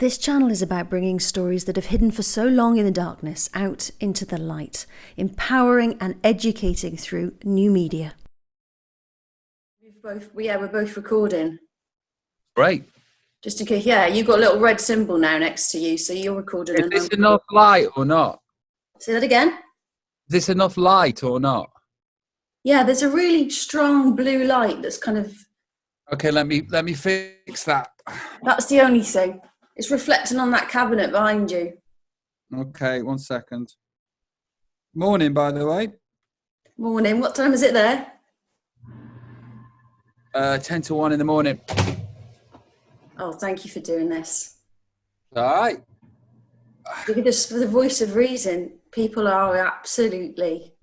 This channel is about bringing stories that have hidden for so long in the darkness out into the light, empowering and educating through new media. We're both recording. Great. Just in case, yeah, you've got a little red symbol now next to you, so you're recording. Is this enough light or not? Say that again? Is this enough light or not? Yeah, there's a really strong blue light that's kind of... Okay, let me fix that. That's the only thing. It's reflecting on that cabinet behind you. Okay, 1 second. Morning, by the way. Morning. What time is it there? 10 to 1 in the morning. Oh, thank you for doing this. All right. Because for the voice of reason, people are absolutely...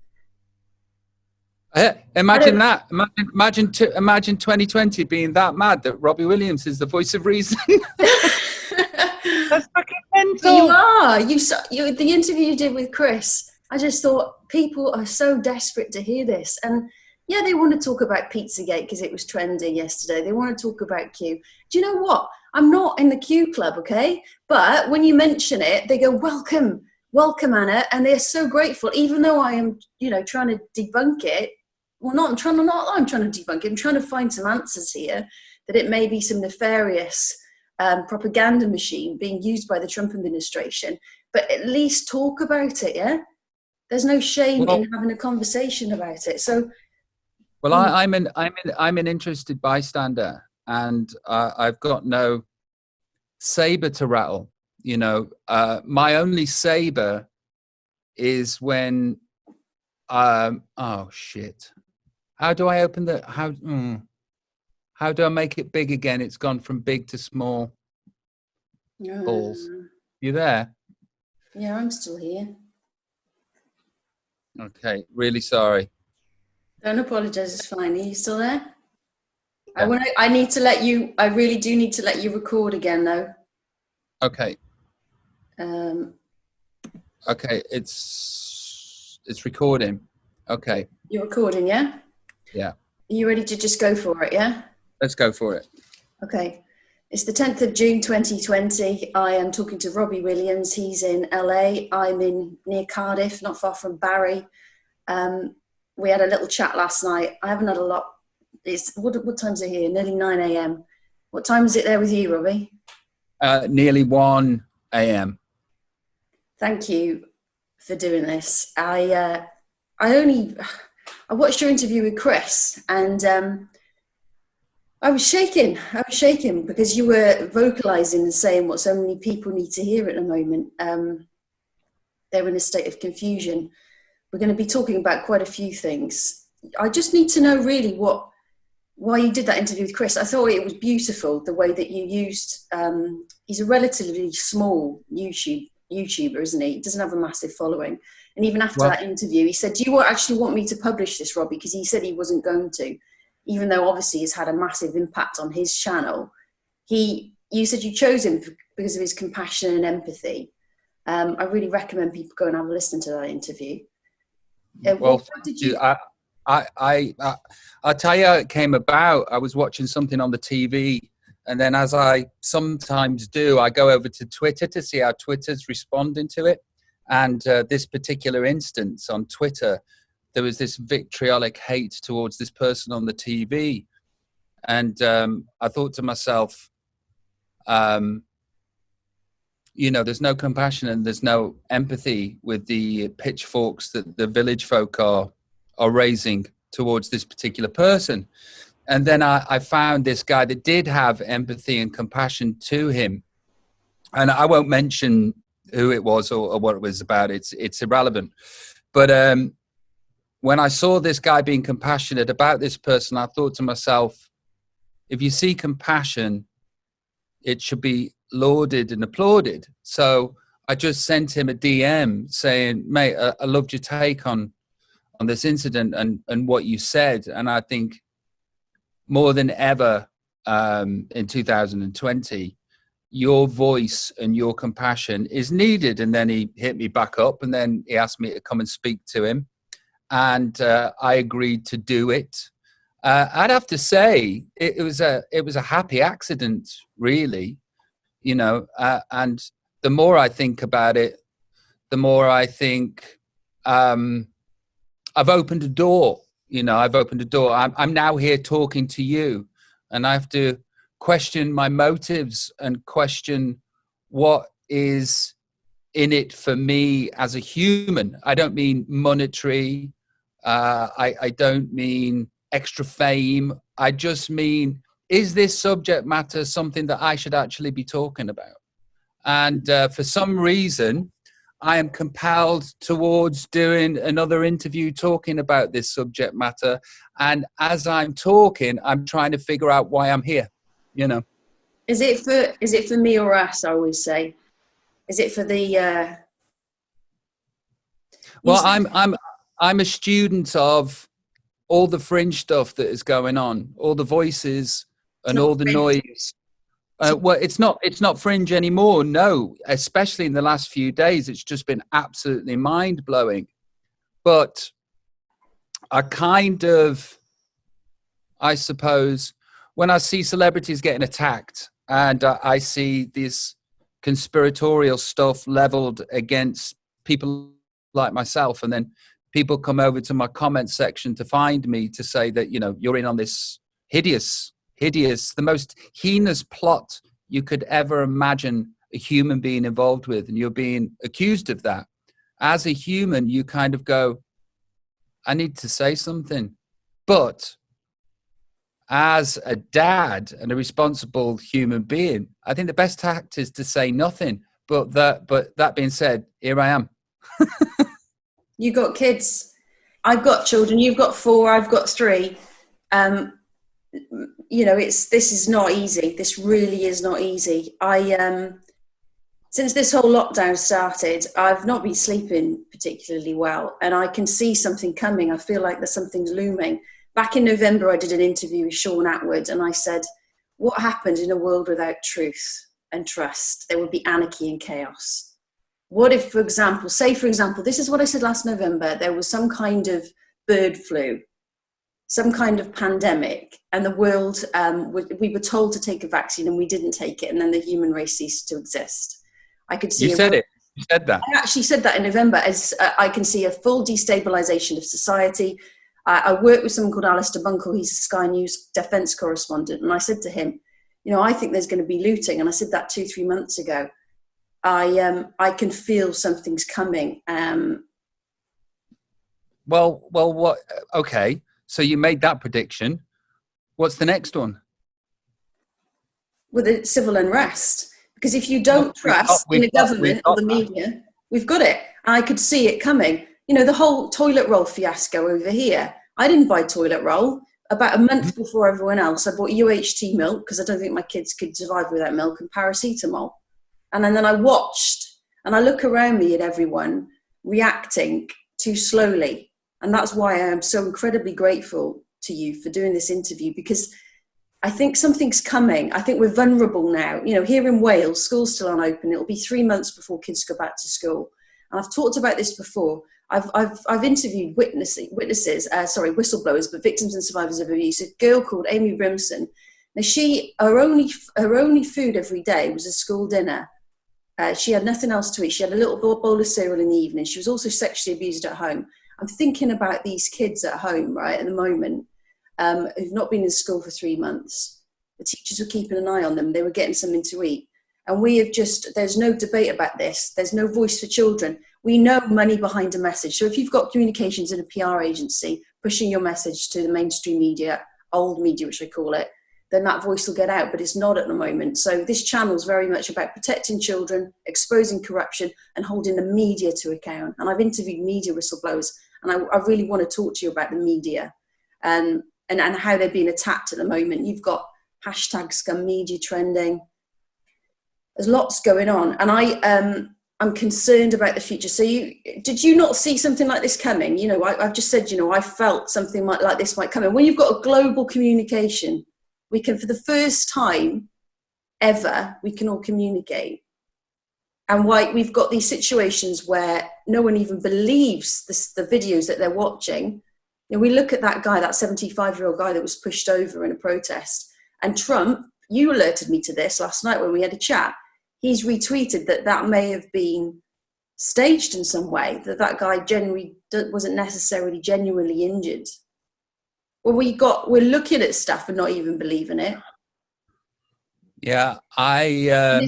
Imagine that. Imagine 2020 being that mad that Robbie Williams is the voice of reason. That's fucking mental. You are. The interview you did with Chris, I just thought people are so desperate to hear this. And yeah, they want to talk about Pizzagate because it was trendy yesterday. They want to talk about Q. Do you know what? I'm not in the Q club, okay? But when you mention it, they go, welcome, Anna. And they're so grateful, even though I am, trying to debunk it. Well, I'm trying to debunk it. I'm trying to find some answers here that it may be some nefarious propaganda machine being used by the Trump administration. But at least talk about it, yeah? There's no shame in having a conversation about it. So, well, I'm an interested bystander, and I've got no saber to rattle. My only saber is when oh shit. How do I open the how do I make it big again? It's gone from big to small balls. You there? Yeah, I'm still here. Okay, really sorry. Don't apologize, it's fine. Are you still there? Yeah. I really do need to let you record again though. Okay. Okay, it's recording. Okay. You're recording, yeah? Yeah. Are you ready to just go for it, yeah? Let's go for it. Okay. It's the 10th of June 2020. I am talking to Robbie Williams. He's in LA. I'm near Cardiff, not far from Barry. We had a little chat last night. I haven't had a lot. What time's it here? Nearly 9 a.m. What time is it there with you, Robbie? Nearly 1 a.m. Thank you for doing this. I watched your interview with Chris, and I was shaking because you were vocalizing and saying what so many people need to hear at the moment. They're in a state of confusion. We're going to be talking about quite a few things. I just need to know really why you did that interview with Chris. I thought it was beautiful, the way that you used, he's a relatively small YouTuber, isn't he? He doesn't have a massive following. And even after that interview, he said, do you actually want me to publish this, Robbie? Because he said he wasn't going to, even though obviously it's had a massive impact on his channel. You said you chose him because of his compassion and empathy. I really recommend people go and have a listen to that interview. Well, I'll tell you how it came about. I was watching something on the TV, and then, as I sometimes do, I go over to Twitter to see how Twitter's responding to it. And this particular instance on Twitter, there was this vitriolic hate towards this person on the TV. And I thought to myself, there's no compassion and there's no empathy with the pitchforks that the village folk are raising towards this particular person. And then I found this guy that did have empathy and compassion to him. And I won't mention who it was or what it was about. It's irrelevant. But when I saw this guy being compassionate about this person, I thought to myself, if you see compassion, it should be lauded and applauded. So I just sent him a DM saying, mate, I loved your take on this incident and what you said. And I think more than ever in 2020, your voice and your compassion is needed. And then he hit me back up, and then he asked me to come and speak to him. And I agreed to do it. I'd have to say it was a happy accident, really, and the more I think about it, the more I think I've opened a door. I've opened a door. I'm now here talking to you, and I have to question my motives and question what is in it for me as a human. I don't mean monetary. I don't mean extra fame. I just mean, is this subject matter something that I should actually be talking about? And for some reason, I am compelled towards doing another interview talking about this subject matter. And as I'm talking, I'm trying to figure out why I'm here, Is it for me or us, I always say? Is it for the... Well, I'm a student of all the fringe stuff that is going on, all the voices and all the noise. Well, it's not fringe anymore. No, especially in the last few days, it's just been absolutely mind blowing. But I suppose, when I see celebrities getting attacked and I see this conspiratorial stuff leveled against people like myself, and then people come over to my comment section to find me to say that, you're in on this hideous, the most heinous plot you could ever imagine a human being involved with, and you're being accused of that. As a human, you kind of go, I need to say something. But as a dad and a responsible human being, I think the best tact is to say nothing. But that being said, here I am. You got kids. I've got children. You've got 4. I've got 3. This is not easy. This really is not easy. Since this whole lockdown started, I've not been sleeping particularly well, and I can see something coming. I feel like there's something's looming. Back in November, I did an interview with Sean Atwood, and I said, what happens in a world without truth and trust? There would be anarchy and chaos. What if, for example, this is what I said last November, there was some kind of bird flu, some kind of pandemic, and the world, we were told to take a vaccine and we didn't take it, and then the human race ceased to exist. I could see... You said it. You said that. I actually said that in November, as I can see a full destabilization of society. I work with someone called Alistair Bunkle. He's a Sky News defense correspondent. And I said to him, I think there's going to be looting. And I said that 2-3 months ago. I can feel something's coming. Well, what? Okay. So you made that prediction. What's the next one? With the civil unrest. Because if you don't trust in the government or the media, we've got it. I could see it coming. The whole toilet roll fiasco over here. I didn't buy toilet roll. About a month before everyone else, I bought UHT milk because I don't think my kids could survive without milk, and paracetamol. And then I watched, and I look around me at everyone reacting too slowly. And that's why I am so incredibly grateful to you for doing this interview, because I think something's coming. I think we're vulnerable now. Here in Wales, schools still aren't open. It'll be 3 months before kids go back to school. And I've talked about this before. I've interviewed whistleblowers, but victims and survivors of abuse. A girl called Amy Brimson. Now, her only food every day was a school dinner. She had nothing else to eat. She had a little bowl of cereal in the evening. She was also sexually abused at home. I'm thinking about these kids at home, right, at the moment, who've not been in school for 3 months. The teachers were keeping an eye on them. They were getting something to eat. And there's no debate about this. There's no voice for children. We know money behind a message. So if you've got communications in a PR agency pushing your message to the mainstream media, old media, which I call it, then that voice will get out, but it's not at the moment. So this channel is very much about protecting children, exposing corruption, and holding the media to account. And I've interviewed media whistleblowers, and I really want to talk to you about the media and how they're being attacked at the moment. You've got hashtag scum media trending. There's lots going on, and I'm concerned about the future. So did you not see something like this coming? I've just said, I felt something like this might come in. When you've got a global communication, we can, for the first time ever, we can all communicate. And why we've got these situations where no one even believes the videos that they're watching. We look at that guy, that 75-year-old guy that was pushed over in a protest. And Trump, you alerted me to this last night when we had a chat. he's retweeted that may have been staged in some way, that guy genuinely wasn't necessarily genuinely injured. Well, we're looking at stuff and not even believing it. Yeah, and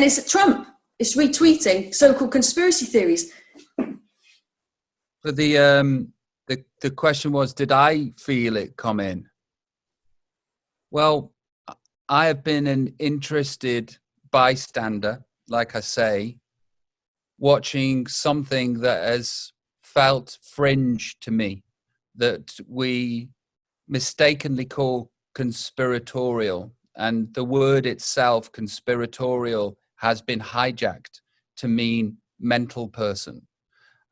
it's Trump. It's retweeting so-called conspiracy theories. But the question was, did I feel it come in? Well, I have been an interested bystander, like I say, watching something that has felt fringe to me, that we mistakenly call conspiratorial. And the word itself, conspiratorial, has been hijacked to mean mental person.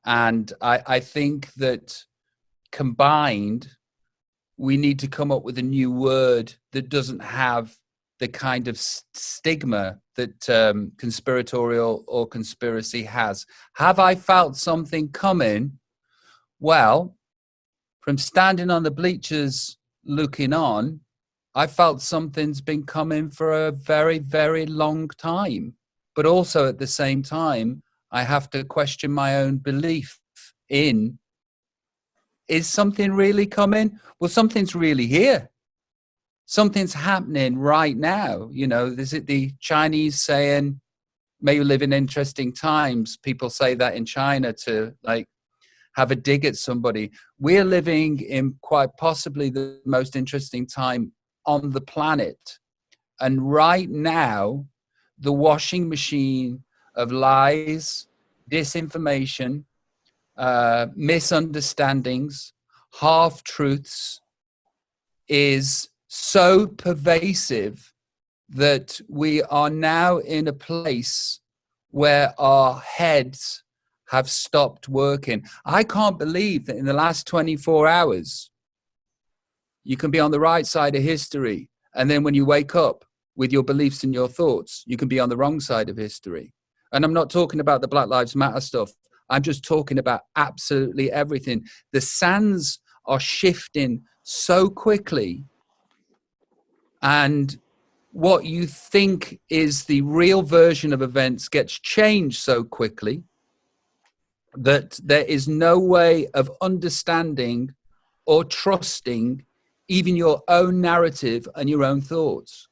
And I think that combined, we need to come up with a new word that doesn't have the kind of stigma that conspiratorial or conspiracy has. Have I felt something coming? Well, from standing on the bleachers looking on, I felt something's been coming for a very, very long time. But also at the same time, I have to question my own belief in, is something really coming? Well, something's really here. Something's happening right now. You know, is it the Chinese saying, may you live in interesting times? People say that in China to like have a dig at somebody. We're living in quite possibly the most interesting time on the planet. And right now, the washing machine of lies, disinformation, misunderstandings, half-truths is so pervasive that we are now in a place where our heads have stopped working. I can't believe that in the last 24 hours, you can be on the right side of history. And then when you wake up with your beliefs and your thoughts, you can be on the wrong side of history. And I'm not talking about the Black Lives Matter stuff. I'm just talking about absolutely everything. The sands are shifting so quickly. And what you think is the real version of events gets changed so quickly that there is no way of understanding or trusting even your own narrative and your own thoughts.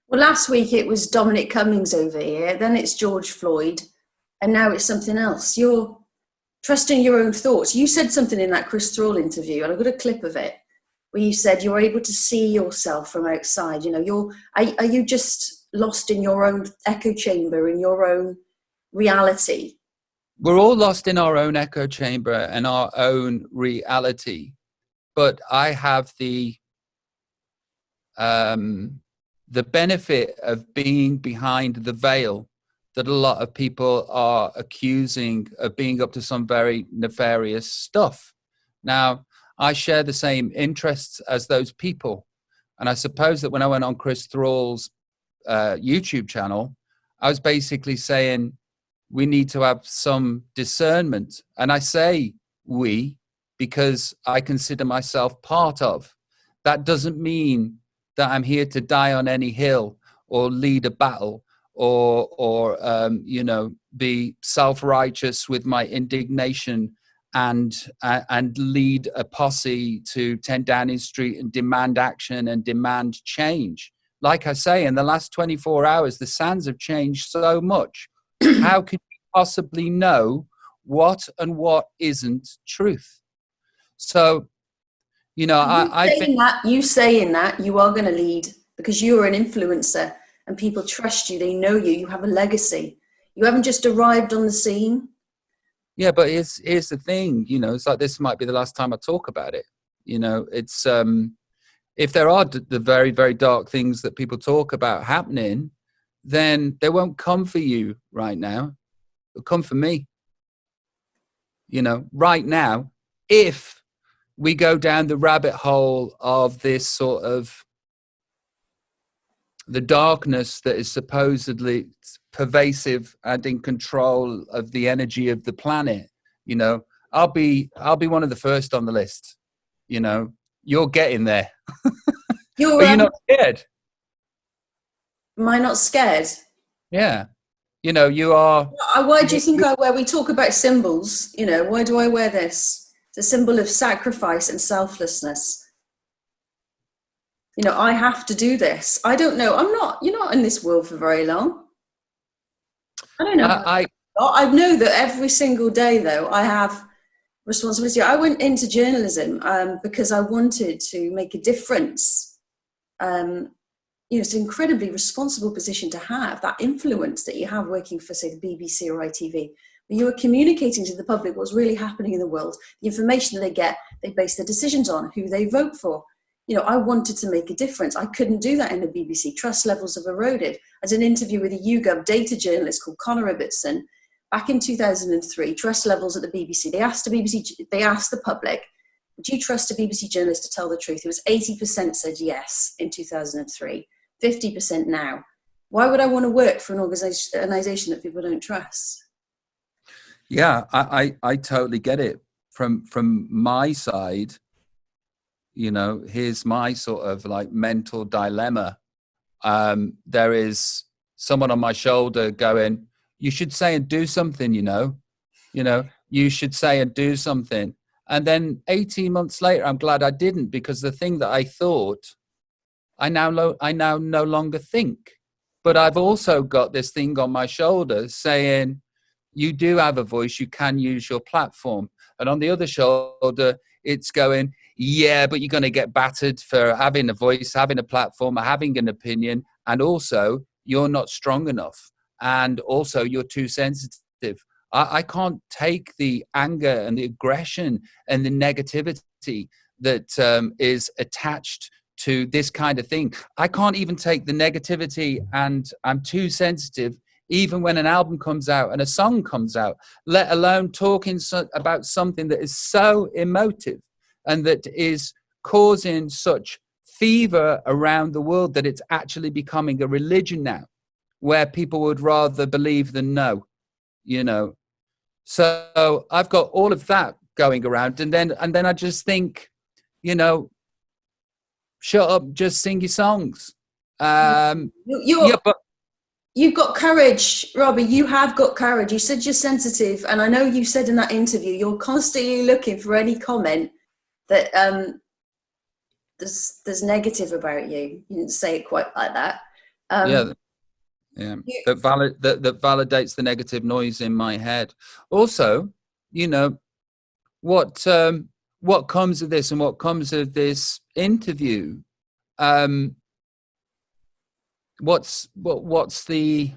Well, last week it was Dominic Cummings over here, then it's George Floyd, and now it's something else. You're trusting your own thoughts. You said something in that Chris Thrall interview, and I've got a clip of it, where you said you're able to see yourself from outside. You know, are you just lost in your own echo chamber, in your own reality? We're all lost in our own echo chamber and our own reality. But I have the benefit of being behind the veil that a lot of people are accusing of being up to some very nefarious stuff. Now, I share the same interests as those people. And I suppose that when I went on Chris Thrall's YouTube channel, I was basically saying we need to have some discernment. And I say we because I consider myself part of. That doesn't mean that I'm here to die on any hill or lead a battle or be self-righteous with my indignation and lead a posse to 10 Downing Street and demand action and demand change. Like I say, in the last 24 hours, the sands have changed so much. How can you possibly know what and what isn't truth? So, you know, you saying that you are going to lead because you're an influencer and people trust you. They know you. You have a legacy. You haven't just arrived on the scene. Yeah, but here's the thing. You know, it's like this might be the last time I talk about it. You know, it's if there are the very, very dark things that people talk about happening, then they won't come for you right now. They'll come for me. You know, right now, if we go down the rabbit hole of this sort of the darkness that is supposedly pervasive and in control of the energy of the planet, you know, I'll be one of the first on the list. You know, you're getting there. Are you not scared? Am I not scared? Yeah. You know, you are. Why do you think I wear? We talk about symbols. You know, why do I wear this? It's a symbol of sacrifice and selflessness. You know, I have to do this. I don't know. I'm not. You're not in this world for very long. I don't know. I know that every single day, though, I have responsibility. I went into journalism because I wanted to make a difference. You know, it's an incredibly responsible position to have, that influence that you have working for, say, the BBC or ITV. When you are communicating to the public what's really happening in the world, the information that they get, they base their decisions on, who they vote for. You know, I wanted to make a difference. I couldn't do that in the BBC. Trust levels have eroded. I did an interview with a YouGov data journalist called Conor Ibbotson back in 2003, trust levels at the BBC. They asked the public, would you trust a BBC journalist to tell the truth? It was 80% said yes in 2003. 50% now. Why would I want to work for an organization that people don't trust? Yeah, I totally get it. From my side, you know, here's my sort of like mental dilemma. There is someone on my shoulder going, you should say and do something, you know, you should say and do something. And then 18 months later, I'm glad I didn't, because the thing that I thought, I now no longer think. But I've also got this thing on my shoulder saying, you do have a voice, you can use your platform. And on the other shoulder, it's going, yeah, but you're going to get battered for having a voice, having a platform, having an opinion. And also, you're not strong enough. And also, you're too sensitive. I can't take the anger and the aggression and the negativity that is attached to this kind of thing. I can't even take the negativity, and I'm too sensitive even when an album comes out and a song comes out, let alone talking about something that is so emotive and that is causing such fever around the world that it's actually becoming a religion now, where people would rather believe than know, you know. So I've got all of that going around, and then I just think, you know, shut up, just sing your songs. You've got courage, Robbie. You have got courage. You said you're sensitive, and I know you said in that interview you're constantly looking for any comment that there's negative about you. You didn't say it quite like that. That validates the negative noise in my head. Also, you know, what comes of this and what comes of this interview? What's the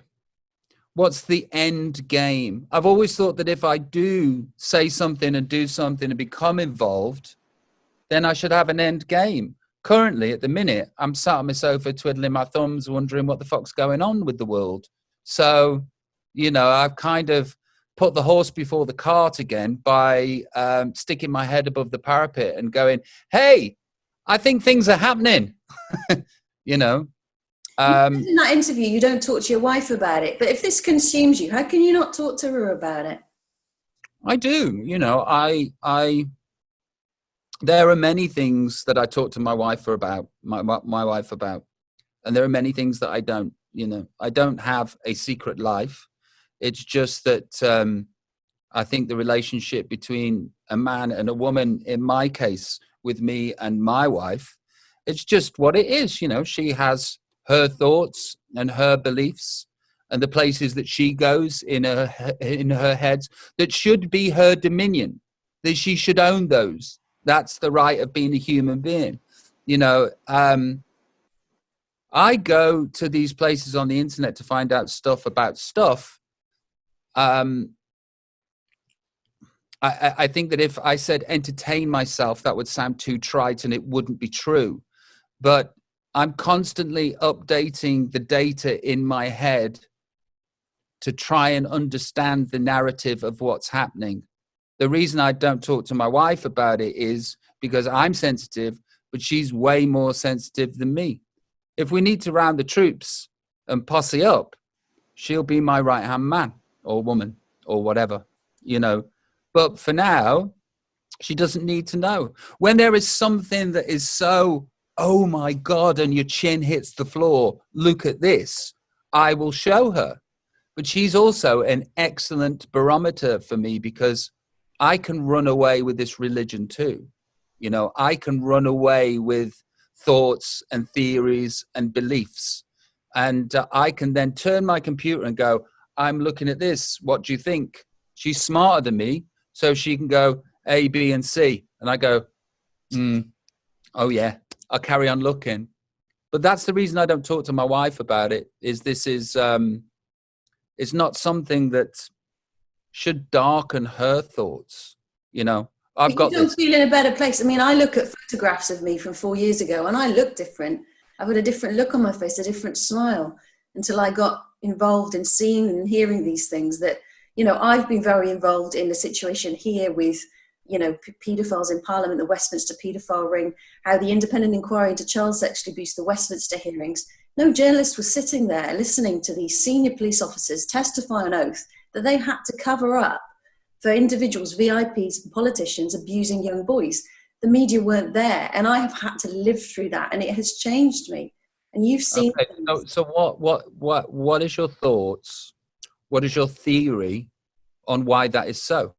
end game? I've always thought that if I do say something and do something and become involved, then I should have an end game. Currently, at the minute, I'm sat on my sofa twiddling my thumbs, wondering what the fuck's going on with the world. So, you know, I've kind of put the horse before the cart again by sticking my head above the parapet and going, hey, I think things are happening, you know. In that interview, you don't talk to your wife about it. But if this consumes you, how can you not talk to her about it? I do. You know, there are many things that I talk to my wife about, my wife about, and there are many things that I don't. You know, I don't have a secret life. It's just that I think the relationship between a man and a woman, in my case, with me and my wife, it's just what it is. You know, she has her thoughts and her beliefs and the places that she goes in her head that should be her dominion, that she should own those. That's the right of being a human being. You know, I go to these places on the internet to find out stuff about stuff. I think that if I said entertain myself, that would sound too trite and it wouldn't be true. But I'm constantly updating the data in my head to try and understand the narrative of what's happening. The reason I don't talk to my wife about it is because I'm sensitive, but she's way more sensitive than me. If we need to round the troops and posse up, she'll be my right-hand man or woman or whatever, you know. But for now, she doesn't need to know. When there is something that is so oh my God, and your chin hits the floor, look at this, I will show her. But she's also an excellent barometer for me, because I can run away with this religion too. You know, I can run away with thoughts and theories and beliefs. And I can then turn my computer and go, I'm looking at this. What do you think? She's smarter than me. So she can go A, B, and C. And I go, oh yeah, I'll carry on looking. But that's the reason I don't talk to my wife about it, is this is, it's not something that should darken her thoughts. You know, I've But you got don't this. feel in a better place. I mean, I look at photographs of me from 4 years ago and I look different. I've got a different look on my face, a different smile, until I got involved in seeing and hearing these things that, you know, I've been very involved in the situation here with, you know, paedophiles in Parliament, the Westminster paedophile ring, how the independent inquiry into child sexual abuse, the Westminster hearings, no journalist was sitting there listening to these senior police officers testify on oath that they had to cover up for individuals, VIPs and politicians abusing young boys. The media weren't there, and I have had to live through that, and it has changed me. And you've seen. Okay, so what is your thoughts? What is your theory on why that is so?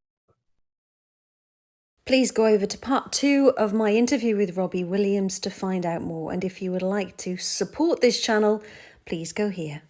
Please go over to part 2 of my interview with Robbie Williams to find out more. And if you would like to support this channel, please go here.